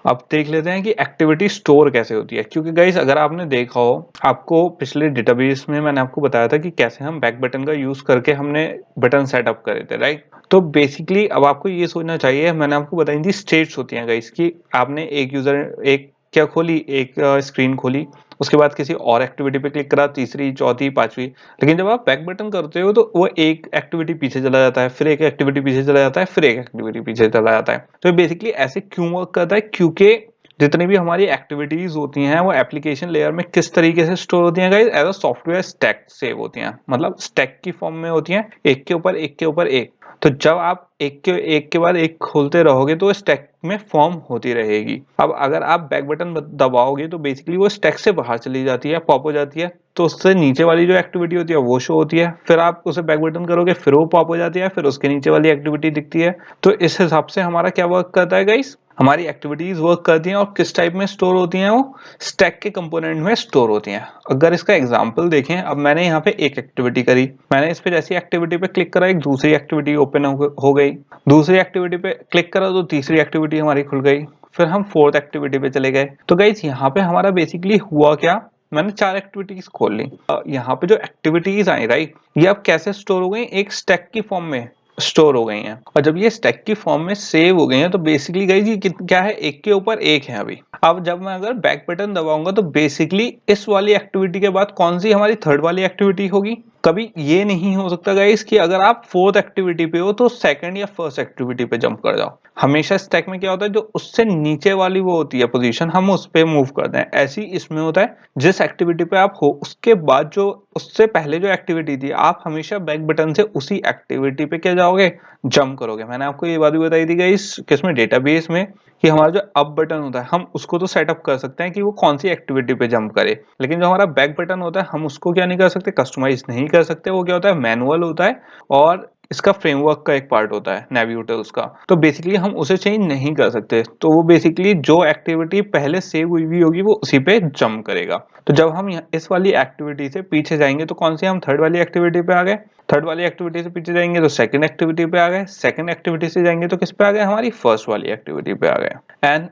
अब देख लेते हैं कि एक्टिविटी स्टोर कैसे होती है, क्योंकि गाइस अगर आपने देखा हो, आपको पिछले डेटाबेस में मैंने आपको बताया था कि कैसे हम बैक बटन का यूज करके हमने बटन सेटअप करे थे, राइट। तो बेसिकली अब आपको ये सोचना चाहिए, मैंने आपको बताई थी स्टेट्स होती हैं गाइस कि आपने एक यूजर एक क्या खोली, एक स्क्रीन खोली, उसके बाद किसी और एक्टिविटी पे क्लिक करा, तीसरी चौथी पांचवी। लेकिन जब आप बैक बटन करते हो तो वो एक एक्टिविटी पीछे चला जाता है, फिर एक एक्टिविटी पीछे चला जाता है, फिर एक एक्टिविटी पीछे चला जाता है। तो बेसिकली ऐसे क्यों वर्क करता है, क्योंकि जितनी भी हमारी एक्टिविटीज होती हैं वो एप्लीकेशन लेयर में किस तरीके से स्टोर होती हैं guys, as a software stack save होती हैं, मतलब स्टैक की फॉर्म में होती हैं, एक के ऊपर एक के ऊपर एक। तो जब आप एक के बाद एक खोलते रहोगे तो स्टैक में फॉर्म होती रहेगी। अब अगर आप बैक बटन दबाओगे तो बेसिकली वो स्टैक से बाहर चली जाती है, पॉप हो जाती है, तो उससे नीचे वाली जो एक्टिविटी होती है वो शो होती है, फिर आप उसे बैक बटन करोगे फिर वो पॉप हो जाती है, फिर उसके नीचे वाली एक्टिविटी दिखती है। तो इस हिसाब से हमारा क्या वर्क करता है गाइस, हमारी एक्टिविटीज वर्क करती हैं और किस टाइप में स्टोर होती हैं, वो स्टैक के कंपोनेंट में स्टोर होती हैं। अगर इसका एग्जांपल देखें, अब मैंने यहाँ पे एक एक्टिविटी करी, मैंने इस पे जैसी एक्टिविटी पे क्लिक करा एक दूसरी एक्टिविटी ओपन हो गई, दूसरी एक्टिविटी पे क्लिक करा तो तीसरी एक्टिविटी हमारी खुल गई, फिर हम फोर्थ एक्टिविटी पे चले गए। तो गाइस यहाँ पे हमारा बेसिकली हुआ क्या, मैंने 4 एक्टिविटीज खोल ली। यहाँ पे जो एक्टिविटीज आई, राइट, ये अब कैसे स्टोर हो गई, एक स्टैक की फॉर्म में स्टोर हो गई हैं। और जब ये स्टैक की फॉर्म में सेव हो गई हैं तो बेसिकली गाइस ये क्या है, एक के ऊपर एक है अभी। अब जब मैं अगर बैक बटन दबाऊंगा तो बेसिकली इस वाली एक्टिविटी के बाद कौन सी हमारी थर्ड वाली एक्टिविटी होगी। कभी ये नहीं हो सकता गाइस कि अगर आप फोर्थ एक्टिविटी पे हो तो सेकंड या फर्स्ट एक्टिविटी पे जंप कर जाओ। हमेशा स्टैक में क्या होता है, जो उससे नीचे वाली वो होती है पोजीशन, हम उस पे मूव करते हैं। ऐसी इसमें होता है, जिस एक्टिविटी पे आप हो उसके बाद जो उससे पहले जो एक्टिविटी थी, आप हमेशा बैक बटन से उसी एक्टिविटी पे क्या जाओगे, जंप करोगे। मैंने आपको ये बात भी बताई थी गाइस किसमें, डेटाबेस में, कि हमारा जो अप बटन होता है हम उसको तो सेटअप कर सकते हैं कि वो कौन सी एक्टिविटी पे जंप करे, लेकिन जो हमारा बैक बटन होता है हम उसको क्या नहीं कर सकते, कस्टमाइज नहीं कर सकते। वो क्या होता है, मैनुअल होता है और इसका फ्रेमवर्क का एक पार्ट होता है नेविगेटर्स का। तो बेसिकली हम उसे चेंज नहीं कर सकते। तो वो बेसिकली जो एक्टिविटी पहले सेव हुई हुई होगी वो उसी पे जंप करेगा। तो जब हम इस वाली एक्टिविटी से पीछे जाएंगे तो कौन सी, हम थर्ड वाली एक्टिविटी पे आ गए, थर्ड वाली एक्टिविटी से पीछे जाएंगे तो सेकंड एक्टिविटी पे आ गए, सेकंड एक्टिविटी से जाएंगे तो किस पे आ गए, हमारी फर्स्ट वाली एक्टिविटी पे आ गए। एंड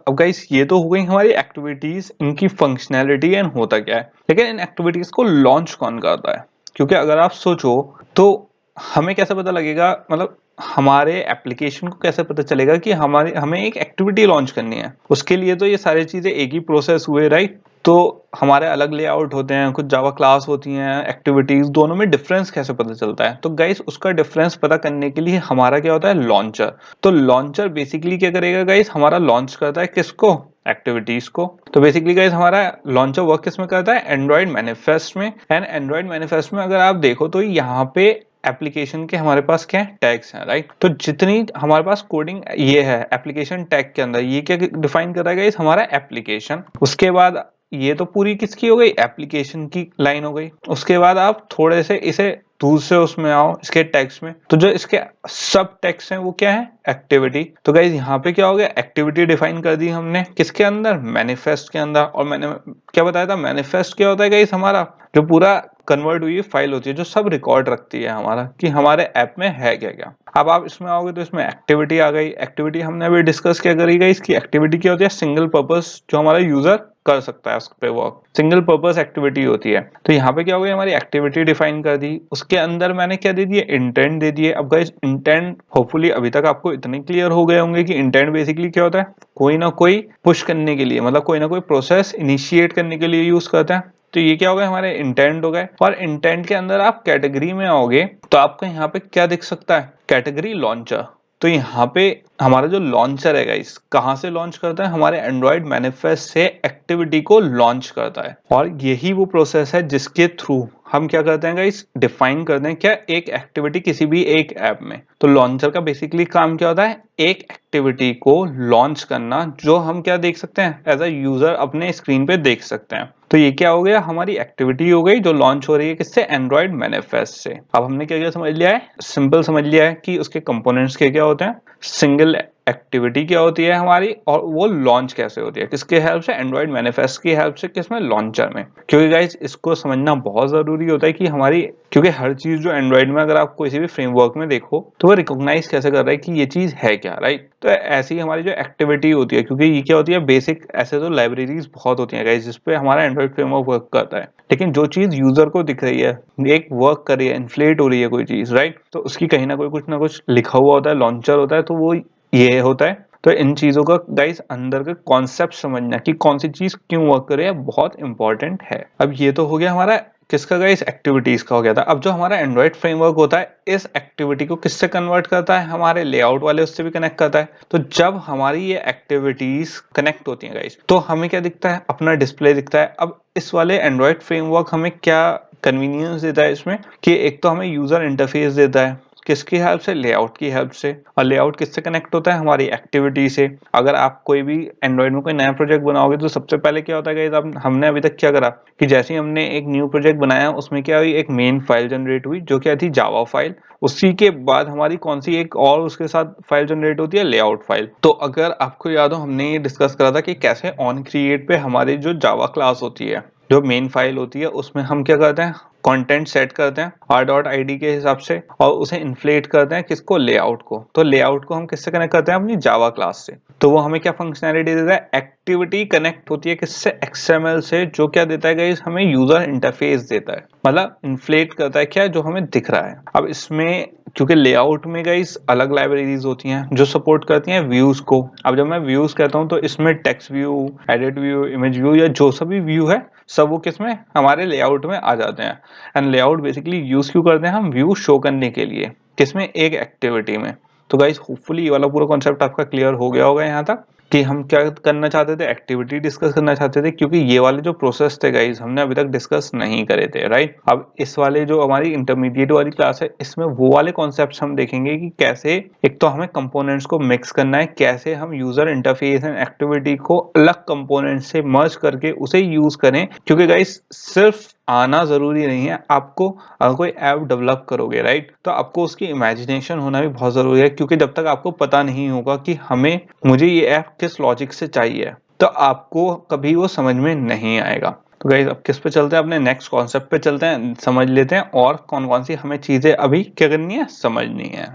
अब गाइस ये तो हो गई हमारी एक्टिविटीज, इनकी फंक्शनैलिटी एंड होता क्या है। लेकिन इन एक्टिविटीज को लॉन्च कौन करता है, क्योंकि अगर आप सोचो तो हमें कैसे पता लगेगा, मतलब हमारे एप्लीकेशन को कैसे पता चलेगा कि हमें एक एक्टिविटी लॉन्च करनी है। उसके लिए तो ये सारी चीजें एक ही प्रोसेस हुए, राइट। तो हमारे अलग लेआउट होते हैं, कुछ जावा क्लास होती हैं, एक्टिविटीज, दोनों में डिफरेंस कैसे पता चलता है। तो गाइस उसका डिफरेंस पता करने के लिए हमारा क्या होता है, लॉन्चर। तो लॉन्चर बेसिकली क्या करेगा गाइस, हमारा लॉन्च करता है किसको, एक्टिविटीज को। तो बेसिकली गाइस हमारा लॉन्चर वर्क किस में करता है, एंड्रॉइड मैनिफेस्ट में। एंड एंड्रॉइड मैनिफेस्ट में अगर आप देखो तो यहाँ पे एप्लीकेशन के हमारे पास क्या है, टैग्स हैं, राइट। तो जितनी हमारे पास कोडिंग ये है एप्लीकेशन टैग के अंदर, ये क्या डिफाइन कर रहा है गाइस, हमारा एप्लीकेशन। उसके बाद ये तो पूरी किसकी हो गई, एप्लीकेशन की लाइन हो गई। उसके बाद आप थोड़े से इसे दूर से उसमें आओ इसके टैग्स में, तो जो इसके सब टैग्स हैं वो क्या है, एक्टिविटी। तो गाइज यहाँ पे क्या हो गया, एक्टिविटी डिफाइन कर दी हमने किसके अंदर, मैनिफेस्ट के अंदर। और मैंने क्या बताया था, मैनिफेस्ट क्या होता है गाइज, हमारा जो पूरा कन्वर्ट हुई फाइल होती है, जो सब रिकॉर्ड रखती है हमारा कि हमारे ऐप में है क्या क्या। अब आप इसमें आओगे तो इसमें एक्टिविटी आ गई। एक्टिविटी हमने अभी डिस्कस क्या करी गई, इसकी एक्टिविटी क्या होती है, सिंगल पर्पस, जो हमारा यूजर कर सकता है उस पे वर्क, सिंगल पर्पस एक्टिविटी होती है। तो यहाँ पे क्या हो गई, हमारी एक्टिविटी डिफाइन कर दी, उसके अंदर मैंने क्या दे दिया, इंटेंट दे दिए। अब गाइस इंटेंट होपफुली अभी तक आपको इतने क्लियर हो गए होंगे कि इंटेंट बेसिकली क्या होता है, कोई ना कोई पुश करने के लिए, मतलब कोई ना कोई प्रोसेस इनिशिएट करने के लिए यूज करते हैं। तो ये क्या हो गए, हमारे इंटेंट हो गए। और इंटेंट के अंदर आप कैटेगरी में आओगे तो आपको यहाँ पे क्या दिख सकता है, कैटेगरी लॉन्चर। तो यहाँ पे हमारा जो लॉन्चर है गाइस, कहाँ से लॉन्च करता है, हमारे एंड्रॉइड मैनिफेस्ट से एक्टिविटी को लॉन्च करता है। और यही वो प्रोसेस है जिसके थ्रू हम क्या करते हैं गाइस, डिफाइन करते हैं क्या, एक एक्टिविटी किसी भी एक ऐप में। तो लॉन्चर का बेसिकली काम क्या होता है, एक एक्टिविटी को लॉन्च करना, जो हम क्या देख सकते हैं, एज अ यूजर अपने स्क्रीन पे देख सकते हैं। तो ये क्या हो गया, हमारी एक्टिविटी हो गई जो लॉन्च हो रही है किससे, एंड्रॉइड मैनिफेस्ट से। अब हमने क्या क्या समझ लिया है, सिंपल समझ लिया है कि उसके कंपोनेंट्स क्या क्या होते हैं, सिंगल एक्टिविटी क्या होती है हमारी और वो लॉन्च कैसे होती है, किसके हेल्प से, एंड्रॉइड मैनिफेस्ट की हेल्प से, किसमें, लॉन्चर में। क्योंकि गाइज इसको समझना बहुत जरूरी होता है कि हमारी, क्योंकि हर चीज जो एंड्रॉइड में अगर आप किसी भी फ्रेमवर्क में देखो तो वो रिकॉग्नाइज कैसे कर रहा है कि ये चीज है क्या, राइट। तो ऐसी ही हमारी जो एक्टिविटी होती है, क्योंकि ये क्या होती है बेसिक, ऐसे तो लाइब्रेरीज बहुत होती है गाइज जिसपे हमारा एंड्रॉइड फ्रेमवर्क वर्क करता है, लेकिन जो चीज यूजर को दिख रही है, एक वर्क कर रही है, इन्फ्लेट हो रही है कोई चीज, राइट, तो उसकी कहीं ना कोई कुछ ना कुछ लिखा हुआ होता है, लॉन्चर होता है, तो वो ये होता है। तो इन चीजों का गाइस अंदर का कॉन्सेप्ट समझना कि कौन सी चीज क्यों वर्क करे है बहुत इंपॉर्टेंट है। अब ये तो हो गया हमारा किसका गाइस, एक्टिविटीज का हो गया था। अब जो हमारा एंड्रॉइड फ्रेमवर्क होता है इस एक्टिविटी को किससे कन्वर्ट करता है, हमारे लेआउट वाले उससे भी कनेक्ट करता है। तो जब हमारी ये एक्टिविटीज कनेक्ट होती हैं गाइस तो हमें क्या दिखता है, अपना डिस्प्ले दिखता है। अब इस वाले एंड्रॉइड फ्रेमवर्क हमें क्या कन्वीनियंस देता है इसमें, कि एक तो हमें यूजर इंटरफेस देता है, किसकी हेल्प से, लेआउट की हेल्प से। और लेआउट किससे कनेक्ट होता है, हमारी एक्टिविटी से। अगर आप कोई भी एंड्रॉइड में कोई नया प्रोजेक्ट बनाओगे तो सबसे पहले क्या होता है गाइस, हमने अभी तक क्या करा कि जैसे ही हमने एक न्यू प्रोजेक्ट बनाया उसमें क्या हुई, एक मेन फाइल जनरेट हुई जो क्या थी, जावा फाइल। उसी के बाद हमारी कौन सी एक और उसके साथ फाइल जनरेट होती है, लेआउट फाइल। तो अगर आपको याद हो हमने ये डिस्कस करा था कि कैसे ऑन क्रिएट पे हमारी जो जावा क्लास होती है, जो मेन फाइल होती है, उसमें हम क्या करते हैं, कंटेंट सेट करते हैं r.id के हिसाब से और उसे इन्फ्लेट करते हैं, किसको, लेआउट को। तो लेआउट को हम किससे कनेक्ट करते हैं, अपनी जावा क्लास से। तो वो हमें क्या फंक्शनैलिटी देता है, एक्टिविटी कनेक्ट होती है किससे, XML से, जो क्या देता है गाइस, हमें यूजर इंटरफेस देता है, मतलब इन्फ्लेट करता है क्या, जो हमें दिख रहा है। अब इसमें क्योंकि लेआउट में गाइस अलग लाइब्रेरीज होती हैं जो सपोर्ट करती हैं व्यूज को। अब जब मैं व्यूज कहता हूं तो इसमें text view, edit view, image view, या जो सभी व्यू है सब वो किसमें, हमारे लेआउट में आ जाते हैं। एंड लेआउट बेसिकली यूज क्यों करते हैं हम, व्यू शो करने के लिए, किसमें, एक एक्टिविटी में। तो गाइस होपफुली ये वाला पूरा कॉन्सेप्ट आपका क्लियर हो गया होगा यहाँ तक कि हम क्या करना चाहते थे, एक्टिविटी डिस्कस करना चाहते थे, क्योंकि ये वाले जो प्रोसेस थे गाइस हमने अभी तक डिस्कस नहीं करे थे, राइट। अब इस वाले जो हमारी इंटरमीडिएट वाली क्लास है इसमें वो वाले कॉन्सेप्ट्स हम देखेंगे कि कैसे एक तो हमें कंपोनेंट्स को मिक्स करना है, कैसे हम यूजर इंटरफेस एंड एक्टिविटी को अलग कंपोनेंट से मर्ज करके उसे यूज करें। क्योंकि गाइस सिर्फ आना जरूरी नहीं है आपको, अगर कोई ऐप डेवलप करोगे, राइट, तो आपको उसकी इमेजिनेशन होना भी बहुत जरूरी है। क्योंकि जब तक आपको पता नहीं होगा कि हमें, मुझे ये ऐप किस लॉजिक से चाहिए, तो आपको कभी वो समझ में नहीं आएगा। तो गाइस अब किस पे चलते हैं, अपने नेक्स्ट कॉन्सेप्ट पे चलते हैं, समझ लेते हैं और कौन कौन सी हमें चीजें अभी क्या करनी है, समझनी है।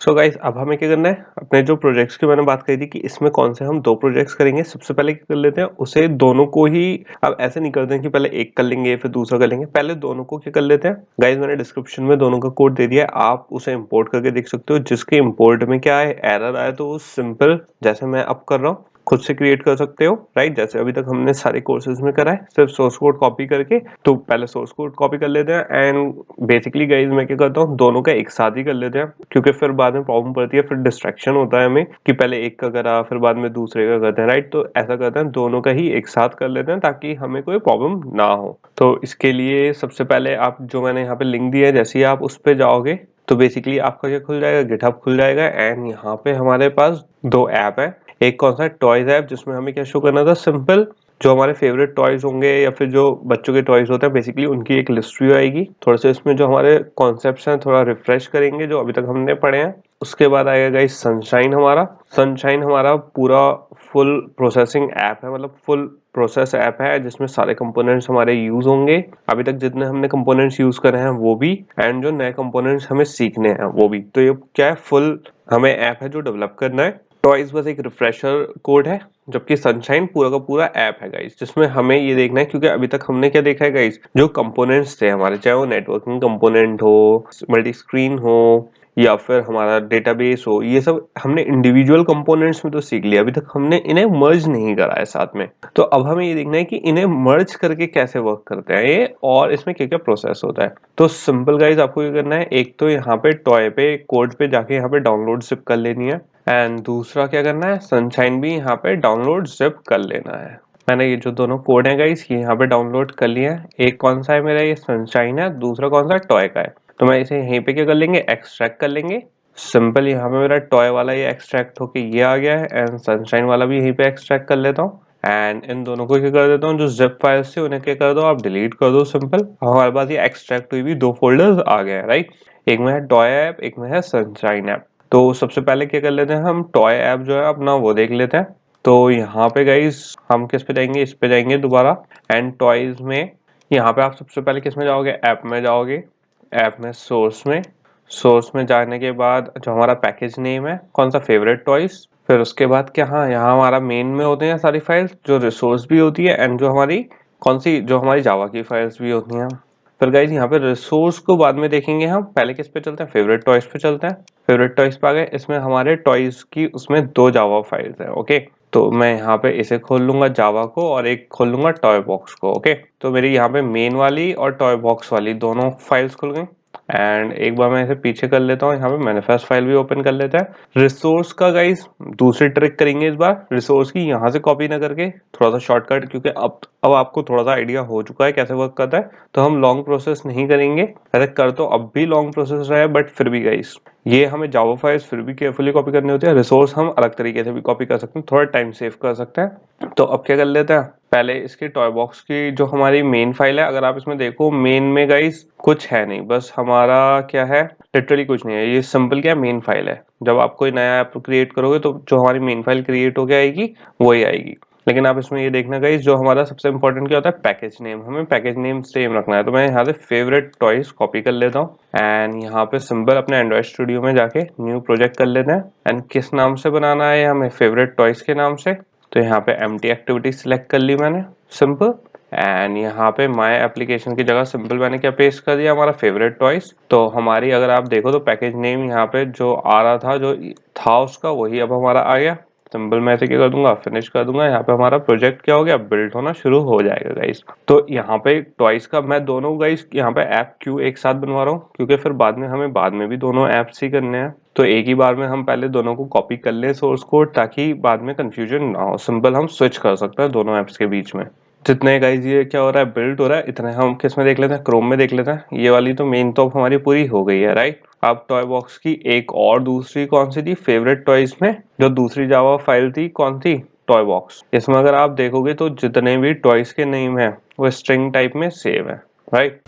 सो गाइस अब हमें क्या करना है, अपने जो प्रोजेक्ट्स की मैंने बात करी थी कि इसमें कौन से हम 2 प्रोजेक्ट्स करेंगे, सबसे पहले क्या कर लेते हैं, उसे दोनों को ही, अब ऐसे नहीं करते हैं कि पहले एक कर लेंगे फिर दूसरा कर लेंगे, पहले दोनों को क्या कर लेते हैं। गाइस मैंने डिस्क्रिप्शन में दोनों का कोड दे दिया है, आप उसे इंपोर्ट करके देख सकते हो। जिसके इंपोर्ट में क्या है, एरर आए तो वो सिंपल, जैसे मैं अब कर रहा हूँ, खुद से क्रिएट कर सकते हो, राइट। जैसे अभी तक हमने सारे कोर्सेज में करा है, सिर्फ सोर्स कोड कॉपी करके। तो पहले सोर्स कोड कॉपी कर लेते हैं एंड बेसिकली गाइस मैं क्या करता हूँ, दोनों का एक साथ ही कर लेते हैं, क्योंकि फिर बाद में प्रॉब्लम पड़ती है, फिर डिस्ट्रैक्शन होता है हमें कि पहले एक का करा फिर बाद में दूसरे का करते हैं, राइट। तो ऐसा करते हैं, दोनों का ही एक साथ कर लेते हैं ताकि हमें कोई प्रॉब्लम ना हो। तो इसके लिए सबसे पहले आप, जो मैंने यहाँ पे लिंक दिया है, जैसे ही आप उस पर जाओगे तो बेसिकली आपका क्या खुल जाएगा, गिटहब खुल जाएगा। एंड यहाँ पे हमारे पास 2 ऐप है, एक कौन सा, टॉयज ऐप, जिसमें हमें क्या शो करना था, सिंपल जो हमारे फेवरेट टॉयज होंगे या फिर जो बच्चों के टॉयज होते हैं बेसिकली उनकी एक लिस्ट व्यू आएगी। थोड़े से इसमें जो हमारे कॉन्सेप्ट्स हैं थोड़ा रिफ्रेश करेंगे जो अभी तक हमने पढ़े हैं। उसके बाद आएगा गाइस सनशाइन। हमारा पूरा फुल प्रोसेसिंग ऐप है, मतलब फुल प्रोसेस ऐप है जिसमें सारे कंपोनेंट्स हमारे यूज होंगे, अभी तक जितने हमने कंपोनेंट्स यूज करे हैं वो भी, एंड जो नए कंपोनेंट्स हमें सीखने हैं वो भी। तो ये क्या है, फुल हमें ऐप है जो डेवलप करना है। टॉयज बस एक रिफ्रेशर कोड है, जबकि सनशाइन पूरा का पूरा ऐप है गाइस, जिसमें हमें ये देखना है, क्योंकि अभी तक हमने क्या देखा है गाइस, जो कंपोनेंट्स थे हमारे, चाहे वो नेटवर्किंग कंपोनेंट हो, मल्टी स्क्रीन हो, या फिर हमारा डेटाबेस हो, ये सब हमने इंडिविजुअल कंपोनेंट्स में तो सीख लिया, अभी तक हमने इन्हें मर्ज नहीं करा है साथ में। तो अब हमें ये देखना है कि इन्हें मर्ज करके कैसे वर्क करते हैं ये, और इसमें क्या क्या प्रोसेस होता है। तो सिंपल गाइस आपको ये करना है, एक तो यहाँ पे टॉय पे कोड पे जाके यहाँ पे डाउनलोड जिप कर लेनी है, एंड दूसरा क्या करना है, सनशाइन भी यहाँ पे डाउनलोड जिप कर लेना है। मैंने ये जो दोनों कोड है गाइस ये यहाँ पे डाउनलोड कर लिए हैं। एक कौन सा है मेरा, ये सनशाइन है, दूसरा कौन सा टॉय का है। तो मैं इसे यहीं पे क्या कर लेंगे, एक्सट्रैक्ट कर लेंगे। सिंपल यहाँ पे मेरा टॉय वाला ये एक्सट्रैक्ट होके ये आ गया है, एंड सनशाइन वाला भी यहीं पे एक्सट्रैक्ट कर लेता हूँ। एंड इन दोनों को क्या कर देता हूँ, जो जिप फाइल्स थे उन्हें क्या कर दो, आप डिलीट कर दो सिंपल। हमारे पास ये एक्सट्रैक्ट हुई भी 2 फोल्डर्स आ गए हैं, राइट। एक में है टॉय ऐप, एक में है सनशाइन ऐप। तो सबसे पहले क्या कर लेते हैं, हम टॉय ऐप जो है अपना वो देख लेते हैं। तो यहाँ पे गाइस हम किस पे जाएंगे, इस पे जाएंगे दोबारा एंड टॉयज में। यहाँ पे आप सबसे पहले किस में जाओगे, ऐप में जाओगे। ऐप में सोर्स में जाने के बाद जो हमारा पैकेज नेम है कौन सा, फेवरेट टॉयज। फिर उसके बाद क्या, हाँ यहाँ हमारा मेन में होते हैं सारी फाइल्स, जो रिसोर्स भी होती है एंड जो हमारी कौन सी, जो हमारी जावा की फाइल्स भी होती हैं। फिर गाइज यहाँ पे रिसोर्स को बाद में देखेंगे, हम पहले किस पे चलते हैं, फेवरेट टॉयज पे चलते हैं। फेवरेट टॉयज पे आ गए, इसमें हमारे टॉयज की उसमें 2 जावा फाइल्स हैं। ओके, तो मैं यहाँ पे इसे खोल लूंगा जावा को और एक खोल लूंगा टॉय बॉक्स को। ओके, तो मेरी यहाँ पे मेन वाली और टॉय बॉक्स वाली दोनों फाइल्स खुल गई। एंड एक बार मैं इसे पीछे कर लेता हूँ, यहाँ पे मैनिफेस्ट फाइल भी ओपन कर लेता है। रिसोर्स का गाइस दूसरी ट्रिक करेंगे इस बार, रिसोर्स की यहाँ से कॉपी ना करके थोड़ा सा शॉर्टकट, क्योंकि अब आपको थोड़ा सा आइडिया हो चुका है कैसे वर्क करता है, तो हम लॉन्ग प्रोसेस नहीं करेंगे। ऐसे कर तो अब भी लॉन्ग प्रोसेस रहा है, बट फिर भी गाइस ये हमें जावा फाइल्स फिर भी केयरफुली कॉपी करनी होती है। रिसोर्स हम अलग तरीके से भी कॉपी कर सकते हैं, थोड़ा टाइम सेव कर सकते हैं। तो अब क्या कर लेते हैं, पहले इसके टॉय बॉक्स की जो हमारी मेन फाइल है, अगर आप इसमें देखो मेन में गाइस कुछ है नहीं, बस हमारा क्या है, लिटरली कुछ नहीं है। ये सिंपल क्या मेन फाइल है। जब आप कोई नया ऐप क्रिएट करोगे तो जो हमारी मेन फाइल क्रिएट होके आएगी वही आएगी। लेकिन आप इसमें ये देखना गाइस, जो हमारा सबसे इंपॉर्टेंट क्या होता है, पैकेज नेम। हमें पैकेज नेम सेम रखना है। तो मैं यहाँ से फेवरेट टॉयज कॉपी कर लेता हूँ एंड यहाँ पे सिंपल अपने एंड्रॉइड स्टूडियो में जाके न्यू प्रोजेक्ट कर लेते हैं। एंड किस नाम से बनाना है हमें, फेवरेट टॉयज के नाम से। तो यहाँ पे एम्प्टी एक्टिविटी सिलेक्ट कर ली मैंने, सिंपल। एंड यहाँ पे माय एप्लीकेशन की जगह सिंपल मैंने क्या पेस्ट कर दिया, हमारा फेवरेट टॉयज। तो हमारी अगर आप देखो तो पैकेज नेम यहाँ पे जो आ रहा था, जो था उसका, वही अब हमारा आ गया। सिंपल मैं ऐसे क्या कर दूंगा, फिनिश कर दूंगा। यहाँ पे हमारा प्रोजेक्ट क्या हो गया, बिल्ड होना शुरू हो जाएगा गाइस। तो यहाँ पे टॉयज का मैं दोनों गाइस यहाँ पे ऐप क्यों एक साथ बनवा रहा हूँ, क्योंकि फिर बाद में हमें बाद में भी दोनों ऐप्स ही करने हैं। तो एक ही बार में हम पहले दोनों को कॉपी कर लें सोर्स कोड, ताकि बाद में कंफ्यूजन ना हो। सिंपल हम स्विच कर सकते हैं दोनों ऐप्स के बीच में। जितने गाइस ये क्या हो रहा है, बिल्ड हो रहा है, इतने हम किस में देख लेते हैं, क्रोम में देख लेते हैं। ये वाली तो मेन तो अब हमारी पूरी हो गई है, राइट। अब टॉय बॉक्स की एक और दूसरी कौन सी थी, फेवरेट टॉयज में जो दूसरी जावा फाइल थी कौन थी, टॉय बॉक्स। इसमें अगर आप देखोगे तो जितने भी टॉयज के नेम है वो स्ट्रिंग टाइप में सेव है, राइट।